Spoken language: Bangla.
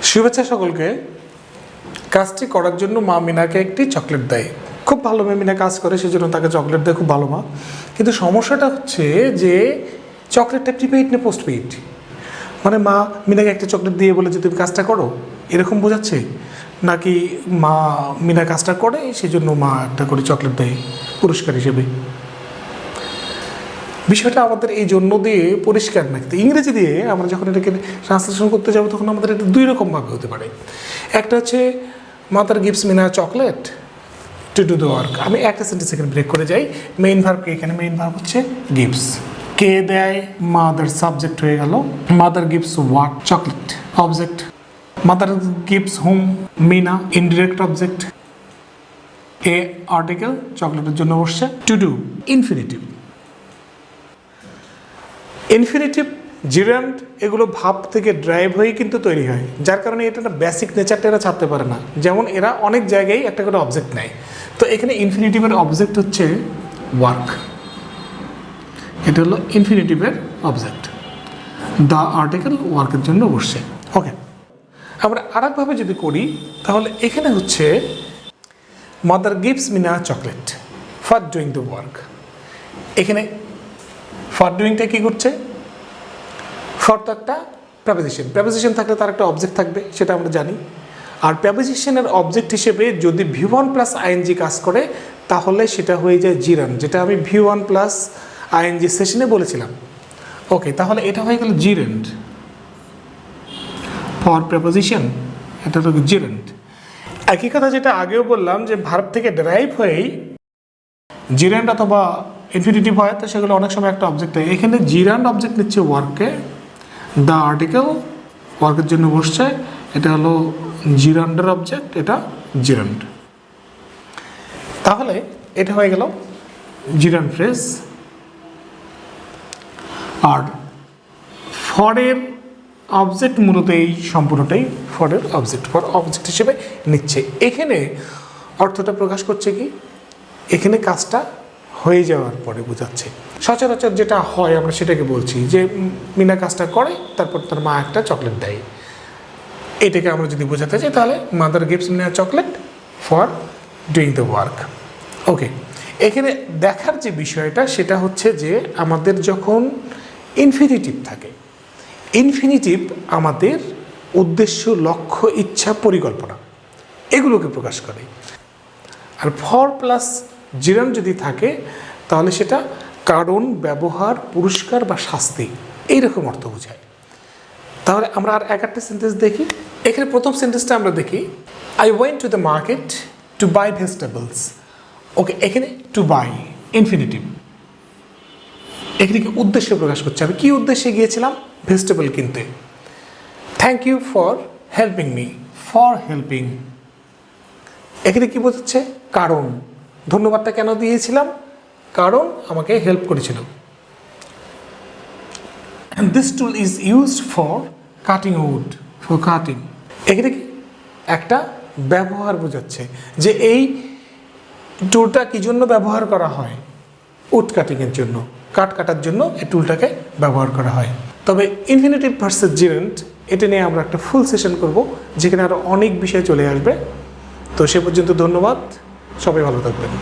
শুভেচ্ছা সকলকে। কাজটি করার জন্য মা মিনাকে একটি চকলেট দেয়। খুব ভালো মেয়ে মিনা কাজ করে, সেজন্য তাকে চকলেট দেয়, খুব ভালো মা। কিন্তু সমস্যাটা হচ্ছে যে চকলেটটা প্রিপেইড না পোস্টপেইড। মানে মা মিনাকে একটা চকলেট দিয়ে বলে যে তুমি কাজটা করো, এরকম বোঝাচ্ছে, নাকি মা মিনা কাজটা করে সেজন্য মা একটা করে চকলেট দেয় পুরস্কার হিসেবে। বিষয়টা আমাদের এই জন্য দিয়ে পরিষ্কার না। কিন্তু ইংরেজি দিয়ে আমরা যখন এটাকে ট্রান্সলেশন করতে যাবো তখন আমাদের এটা দুই রকমভাবে হতে পারে। একটা হচ্ছে mother gives Meena chocolate to do the work. আমি একটা সেন্টেন্স এখানে ব্রেক করে যাই। মেইন ভার্ব কে, এখানে মেইন ভার্ব হচ্ছে গিভস। কে দেয়, মাদার সাবজেক্ট হয়ে গেল। Mother gives what, chocolate object. Mother gives whom, Meena indirect object. A article, চকলেটের জন্য বসছে। To do infinitive. Infinitive, gerund এগুলো ভাব থেকে ড্রাইভ হয়ে কিন্তু তৈরি হয়, যার কারণে এটা একটা বেসিক নেচারটা এরা ছাড়তে পারে না। যেমন এরা অনেক জায়গায় একটা করে অবজেক্ট নেয়, তো এখানে ইনফিনিটিভের অবজেক্ট হচ্ছে ওয়ার্ক। এটা হলো ইনফিনিটিভের অবজেক্ট। দ্য আর্টিকেল ওয়ার্কের জন্য বসছে। ওকে, আমরা আরেকভাবে যদি করি তাহলে এখানে হচ্ছে mother gives Meena chocolate for doing the work. এখানে ফর ডুইংটা কী করছে? ফর তো একটা প্রেপোজিশন, প্রেপোজিশন থাকলে তার একটা অবজেক্ট থাকবে, সেটা আমরা জানি। আর প্রেপোজিশনের অবজেক্ট হিসেবে যদি V1 প্লাস আইএনজি কাজ করে তাহলে সেটা হয়ে যায় জিরান, যেটা আমি V1 প্লাস আইএনজি সেশনে বলেছিলাম। ওকে, তাহলে এটা হয়ে গেল জিরেন্ট ফর প্রেপোজিশন, এটা হলো জিরেন্ট। একই কথা যেটা আগেও বললাম যে ভার্ব থেকে ডেরাইভ হয়েই জিরেন্ট অথবা ইনফিনিটিভ হয়, তো সেগুলো অনেক সময় একটা অবজেক্ট হয়। এখানে জিরান্ড অবজেক্ট নিচ্ছে ওয়ার্ককে, দ্য আর্টিকেল ওয়ার্কের জন্য বসছে, এটা হলো জিরান্ডের অবজেক্ট, এটা জিরান্ড। তাহলে এটা হয়ে গেল জিরান্ড ফ্রেজ। আর ফরের অবজেক্ট মূলত এই সম্পূর্ণটাই ফরের অবজেক্ট, ফর অবজেক্ট হিসেবে নিচ্ছে। এখানে অর্থটা প্রকাশ করছে কি, এখানে কাজটা হয়ে যাওয়ার পরে বোঝাচ্ছে। সচরাচর যেটা হয় আমরা সেটাকে বলছি যে মিনা কাজটা করে, তারপর তার মা একটা চকলেট দেয়। এটাকে আমরা যদি বোঝাতে চাই তাহলে mother gives Meena chocolate for doing the work. Okay, এখানে দেখার যে বিষয়টা সেটা হচ্ছে যে আমাদের যখন ইনফিনিটিভ থাকে, ইনফিনিটিভ আমাদের উদ্দেশ্য, লক্ষ্য, ইচ্ছা, পরিকল্পনা এগুলোকে প্রকাশ করে। আর ফর প্লাস জিরান যদি থাকে তাহলে সেটা কারণ, ব্যবহার, পুরস্কার বা শাস্তি এইরকম অর্থ বোঝায়। তাহলে আমরা আর একটা সেন্টেন্স দেখি। এখানে প্রথম সেন্টেন্সটা আমরা দেখি, I went to the market to buy vegetables. Okay, এখানে টু বাই ইনফিনিটিভ, এখানে কি উদ্দেশ্য প্রকাশ করছে। আমি কি উদ্দেশ্যে গিয়েছিলাম? ভেজিটেবল কিনতে। Thank you for helping me, for helping. এখানে কি বোঝাচ্ছে? কারণ। ধন্যবাদটা কেন দিয়েছিলাম? কারণ আমাকে হেল্প করেছিল। And this tool is used for cutting wood, for cutting. এখানে কি একটা ব্যবহার বোঝাচ্ছে যে এই টুলটা কি জন্য ব্যবহার করা হয়? উড কাটিংয়ের জন্য, কাঠ কাটার জন্য এই টুলটাকে ব্যবহার করা হয়। তবে ইনফিনিটিভ ভার্সেস জিরেন্ট এটা নিয়ে আমরা একটা ফুল সেশন করব, যেখানে আরও অনেক বিষয় চলে আসবে। তো সে পর্যন্ত ধন্যবাদ, সবাই ভালো থাকবেন।